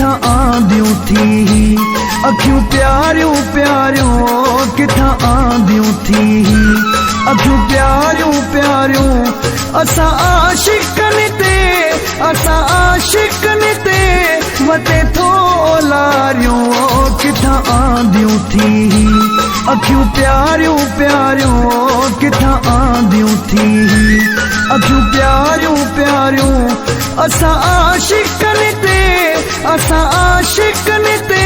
किथा आंदियूं थी। अखियूं प्यारियूं प्यारियूं किथा आंदियूं थी। अखियूं प्यारियूं प्यारियूं असां आशिकनि ते, असां आशिकनि ते वते थो लारियूं किथा आंदियूं थी। अखियूं प्यारियूं प्यारियूं किथा आंदियूं थी। अखियूं प्यारियूं प्यारियूं असां आशिकनि ते, असां आशिकनि ते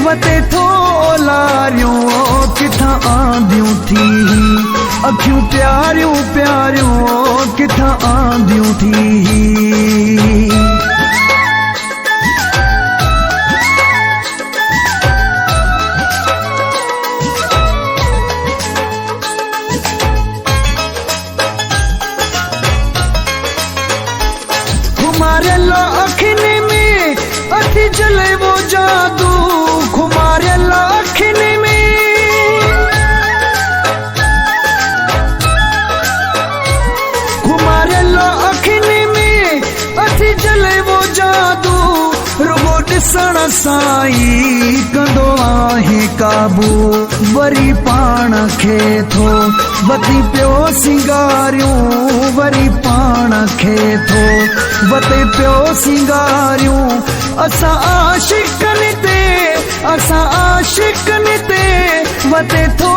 वते थो लारियूं किथा आंदियूं थी। अखियूं प्यारियूं प्यारियूं किथा आंदियूं थी। खुमारियला अखियुनि में अथी जले वो जादू। खुमारियला अखियुनि में, खुमारियला अखियुनि में अथी जले वो जादू। रुगो ॾिसण सां ई कंदो आहे काबू। वरी पाण खे थो वती पियो सिंगारियूं, वरी पाण खे थो वते पियो सिंगारियूं। असां आशिकनि ते, असां आशिकनि ते वते थो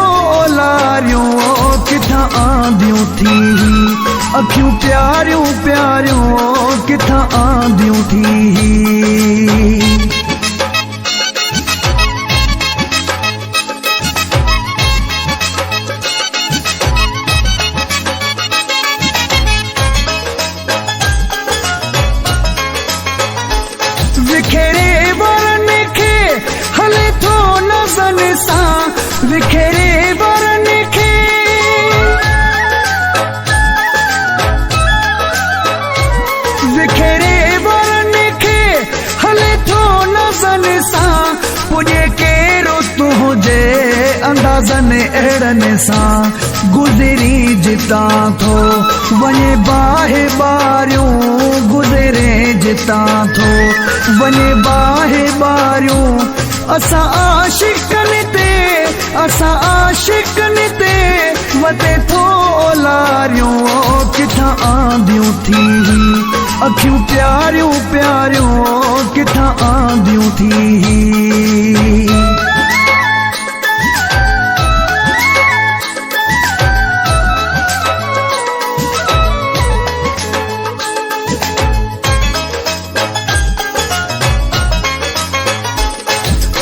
लारियूं किथा आंदियूं थी। अखियूं प्यारियूं प्यारियूं किथा आंदियूं थी। विखेरे वरनि खे हले थो नज़नि सां। विखेरे वरनि खे, विखेरे वरनि खे हले थो नज़नि सां। पुॼे केरो तूं हुजे अंदाज़नि अहिड़नि सां। गुज़री जितां थो वञे बाहि बारियूं, गुज़रे जितां थो वञे बाहि बारियूं। असां आशिकनि ते, असां आशिकनि ते वते थो लारियूं किथा आंदियूं थी। अखियूं प्यारियूं प्यारियूं किथा आंदियूं थी।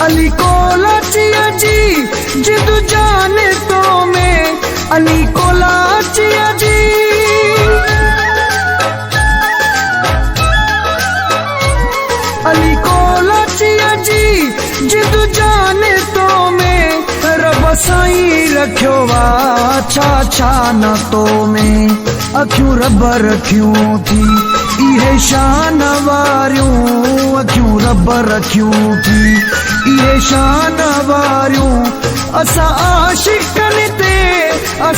अली को लाचिया जी जिद जान तो में। अली को लाचिया जी, अली को लाचिया जी जिद जान तो में। रब साईं रखियो वा छा छा न तो में। अखियूं रब रखियूं थी इहे शान वारियूं। अखियूं रब रखियूं थी इहे शान वारियूं। असां आशिकनि ते, असां